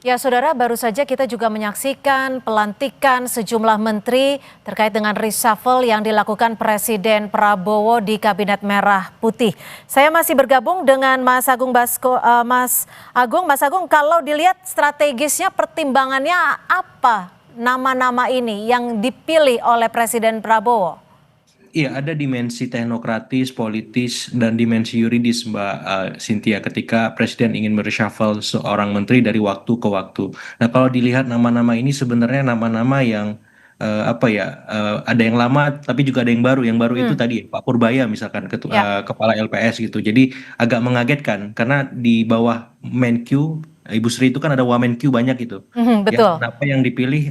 Ya, Saudara, baru saja kita juga menyaksikan pelantikan sejumlah menteri terkait dengan reshuffle yang dilakukan Presiden Prabowo di Kabinet Merah Putih. Saya masih bergabung dengan Mas Agung Mas Agung, kalau dilihat strategisnya pertimbangannya apa nama-nama ini yang dipilih oleh Presiden Prabowo? Iya, ada dimensi teknokratis, politis, dan dimensi yuridis, Mbak Cynthia, ketika Presiden ingin mereshuffle seorang menteri dari waktu ke waktu. Nah, kalau dilihat nama-nama ini sebenarnya nama-nama yang ada yang lama, tapi juga ada yang baru. Yang baru itu Hmm, tadi Pak Purbaya, misalkan ya, kepala LPS gitu. Jadi agak mengagetkan karena di bawah Menkyu Ibu Sri itu kan ada Wamenkyu banyak gitu. Ya, betul. kenapa yang dipilih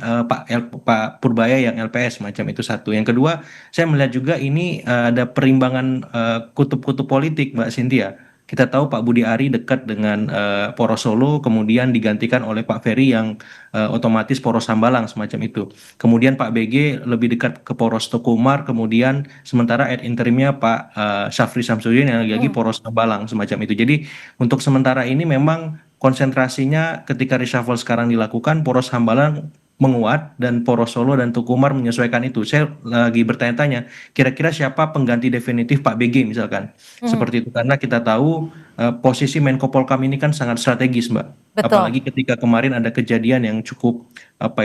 Pak Purbaya yang LPS macam itu satu. Yang kedua, saya melihat juga ini ada perimbangan kutub-kutub politik, Mbak Cynthia. Kita tahu Pak Budi Ari dekat dengan Poros Solo, kemudian digantikan oleh Pak Ferry yang otomatis Poros Hambalang semacam itu. Kemudian Pak BG lebih dekat ke Poros Teguh Umar, kemudian sementara ad interimnya Pak Syafri Samsudin yang lagi-lagi Hmm. Poros Hambalang semacam itu. Jadi untuk sementara ini memang konsentrasinya ketika reshuffle sekarang dilakukan, Poros Hambalang menguat dan Poros Solo dan Tukumar menyesuaikan itu. Saya lagi bertanya-tanya, kira-kira siapa pengganti definitif Pak BG misalkan? Hmm, Seperti itu karena kita tahu posisi Menko Polkam ini kan sangat strategis, Mbak. betul. Apalagi ketika kemarin ada kejadian yang cukup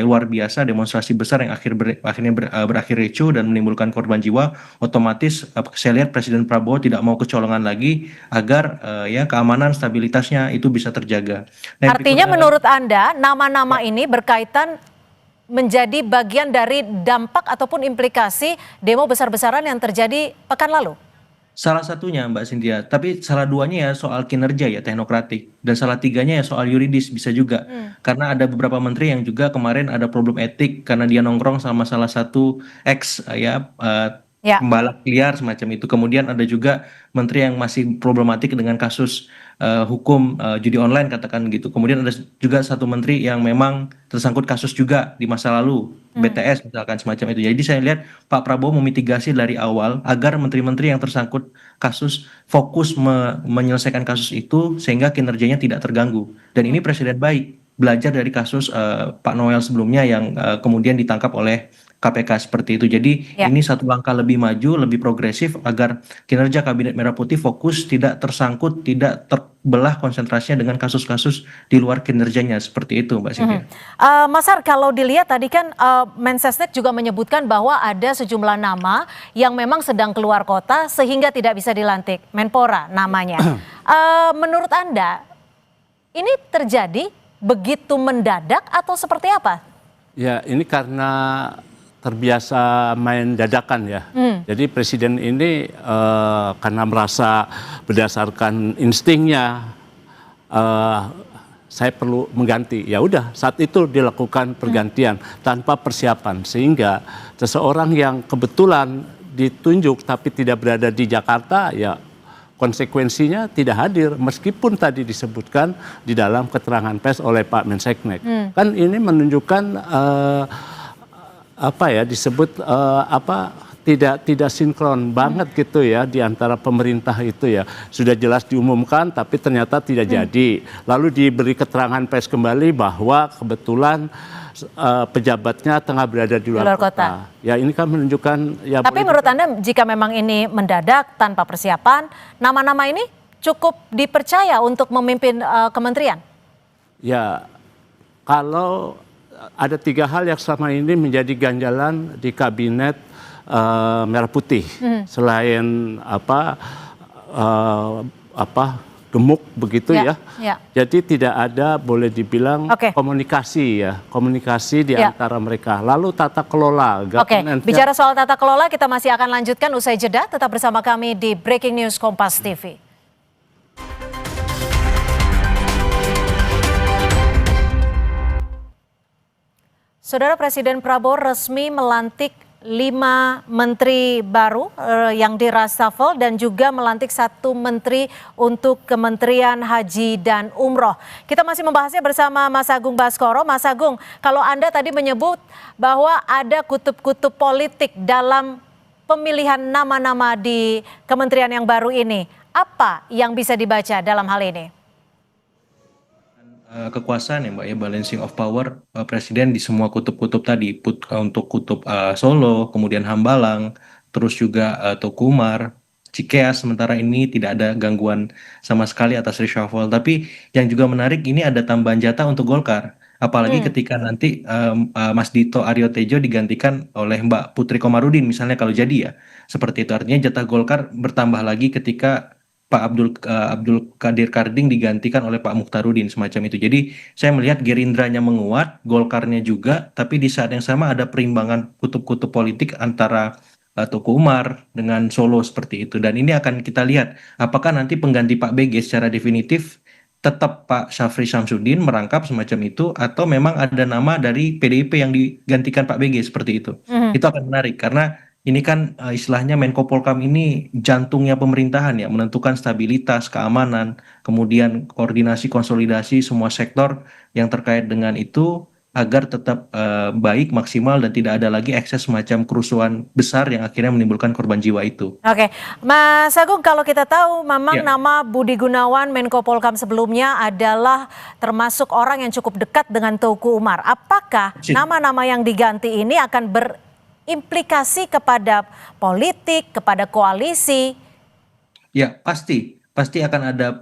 luar biasa, demonstrasi besar yang akhirnya berakhir ricuh dan menimbulkan korban jiwa. Otomatis saya lihat Presiden Prabowo tidak mau kecolongan lagi agar ya keamanan stabilitasnya itu bisa terjaga. Nah, yang Artinya berikutnya lagi. menurut Anda nama-nama Ya. ini berkaitan menjadi bagian dari dampak ataupun implikasi demo besar-besaran yang terjadi pekan lalu? Salah satunya Mbak Cynthia, tapi salah duanya ya soal kinerja ya teknokratik dan salah tiganya ya soal yuridis bisa juga. Hmm. Karena ada beberapa menteri yang juga kemarin ada problem etik karena dia nongkrong sama salah satu ex Ya. pembalap liar semacam itu. Kemudian ada juga menteri yang masih problematik dengan kasus hukum judi online katakan gitu. Kemudian ada juga satu menteri yang memang tersangkut kasus juga di masa lalu Hmm. BTS misalkan semacam itu. Jadi saya lihat Pak Prabowo memitigasi dari awal agar menteri-menteri yang tersangkut kasus fokus menyelesaikan kasus itu sehingga kinerjanya tidak terganggu. Dan ini Hmm. presiden baik belajar dari kasus Pak Noel sebelumnya yang kemudian ditangkap oleh KPK seperti itu. Jadi Ya. ini satu langkah lebih maju, lebih progresif agar kinerja Kabinet Merah Putih fokus, tidak tersangkut, tidak terbelah konsentrasinya dengan kasus-kasus di luar kinerjanya seperti itu, Mbak Mhm. Cynthia. Mas Har, kalau dilihat tadi kan Mensesnek juga menyebutkan bahwa ada sejumlah nama yang memang sedang keluar kota sehingga tidak bisa dilantik. Menpora namanya. Menurut Anda, ini terjadi begitu mendadak atau seperti apa? Ya, ini karena terbiasa main dadakan ya. Jadi presiden ini karena merasa berdasarkan instingnya eh, saya perlu mengganti. Ya udah, saat itu dilakukan pergantian tanpa persiapan sehingga seseorang yang kebetulan ditunjuk tapi tidak berada di Jakarta ya konsekuensinya tidak hadir meskipun tadi disebutkan di dalam keterangan pers oleh Pak Menseknek. Kan ini menunjukkan disebut tidak sinkron banget gitu ya di antara pemerintah itu ya. Sudah jelas diumumkan tapi ternyata tidak jadi. Lalu diberi keterangan pers kembali bahwa kebetulan pejabatnya tengah berada di luar kota. Ya ini kan menunjukkan ya. Tapi menurut Anda jika memang ini mendadak tanpa persiapan, nama-nama ini cukup dipercaya untuk memimpin kementerian? Ya kalau ada 3 hal yang selama ini menjadi ganjalan di kabinet Merah Putih selain gemuk begitu ya. Jadi tidak ada boleh dibilang komunikasi di antara mereka. Lalu tata kelola. Bicara soal tata kelola kita masih akan lanjutkan usai jeda. Tetap bersama kami di Breaking News Kompas TV. Saudara, Presiden Prabowo resmi melantik 5 menteri baru yang di-reshuffle dan juga melantik 1 menteri untuk Kementerian Haji dan Umroh. Kita masih membahasnya bersama Mas Agung Baskoro. Mas Agung, kalau Anda tadi menyebut bahwa ada kutub-kutub politik dalam pemilihan nama-nama di kementerian yang baru ini, apa yang bisa dibaca dalam hal ini? kekuasaan ya Mbak ya, balancing of power presiden di semua kutub-kutub tadi, untuk kutub Solo, kemudian Hambalang, terus juga Teguh Umar, Cikeas, sementara ini tidak ada gangguan sama sekali atas reshuffle. Tapi yang juga menarik ini ada tambahan jatah untuk Golkar. Apalagi ketika nanti Mas Dito Aryo Tejo digantikan oleh Mbak Putri Komarudin misalnya kalau jadi ya. Seperti itu artinya jatah Golkar bertambah lagi ketika Pak Abdul Qadir Karding digantikan oleh Pak Mukhtarudin semacam itu. Jadi saya melihat Gerindranya menguat, Golkarnya juga, tapi di saat yang sama ada perimbangan kutub-kutub politik antara Teguh Umar dengan Solo seperti itu. Dan ini akan kita lihat apakah nanti pengganti Pak BG secara definitif tetap Pak Syafri Samsudin merangkap semacam itu atau memang ada nama dari PDIP yang digantikan Pak BG seperti itu. Itu akan menarik karena ini kan istilahnya Menko Polkam ini jantungnya pemerintahan ya, menentukan stabilitas, keamanan, kemudian koordinasi, konsolidasi semua sektor yang terkait dengan itu agar tetap baik, maksimal, dan tidak ada lagi ekses semacam kerusuhan besar yang akhirnya menimbulkan korban jiwa itu. Oke, Mas Agung, kalau kita tahu memang Ya. nama Budi Gunawan Menko Polkam sebelumnya adalah termasuk orang yang cukup dekat dengan Teguh Umar. Apakah nama-nama yang diganti ini akan berimplikasi kepada politik, kepada koalisi? Ya, pasti akan ada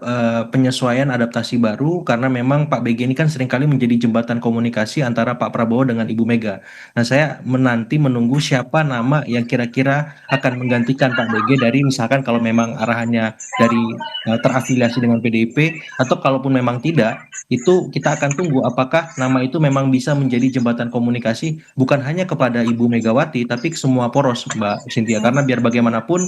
penyesuaian adaptasi baru karena memang Pak BG ini kan seringkali menjadi jembatan komunikasi antara Pak Prabowo dengan Ibu Mega. Nah, saya menunggu siapa nama yang kira-kira akan menggantikan Pak BG dari misalkan kalau memang arahannya dari terafiliasi dengan PDIP atau kalaupun memang tidak, itu kita akan tunggu apakah nama itu memang bisa menjadi jembatan komunikasi bukan hanya kepada Ibu Megawati tapi ke semua poros Mbak Cynthia, karena biar bagaimanapun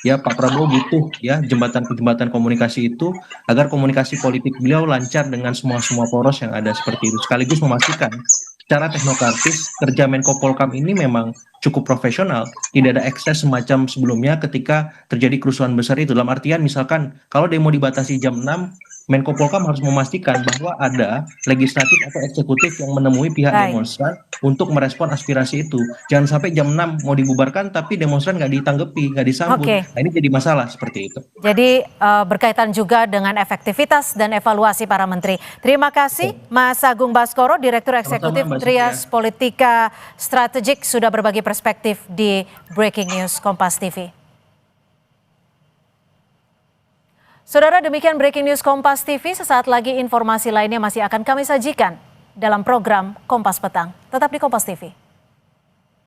ya Pak Prabowo butuh ya jembatan komunikasi itu agar komunikasi politik beliau lancar dengan semua poros yang ada seperti itu, sekaligus memastikan secara teknokratis kerja Menko Polkam ini memang cukup profesional, tidak ada ekses semacam sebelumnya ketika terjadi kerusuhan besar itu. Dalam artian misalkan kalau demo dibatasi jam 6, Menko Polkam harus memastikan bahwa ada legislatif atau eksekutif yang menemui pihak demonstran untuk merespon aspirasi itu. Jangan sampai jam 6 mau dibubarkan tapi demonstran nggak ditanggapi, nggak disambut. Nah, ini jadi masalah seperti itu. Jadi berkaitan juga dengan efektivitas dan evaluasi para menteri. Terima kasih Mas Agung Baskoro, Direktur Eksekutif Trias Politika Strategik, sudah berbagi perspektif di Breaking News Kompas TV. Saudara, demikian Breaking News Kompas TV. Sesaat lagi informasi lainnya masih akan kami sajikan dalam program Kompas Petang. Tetap di Kompas TV.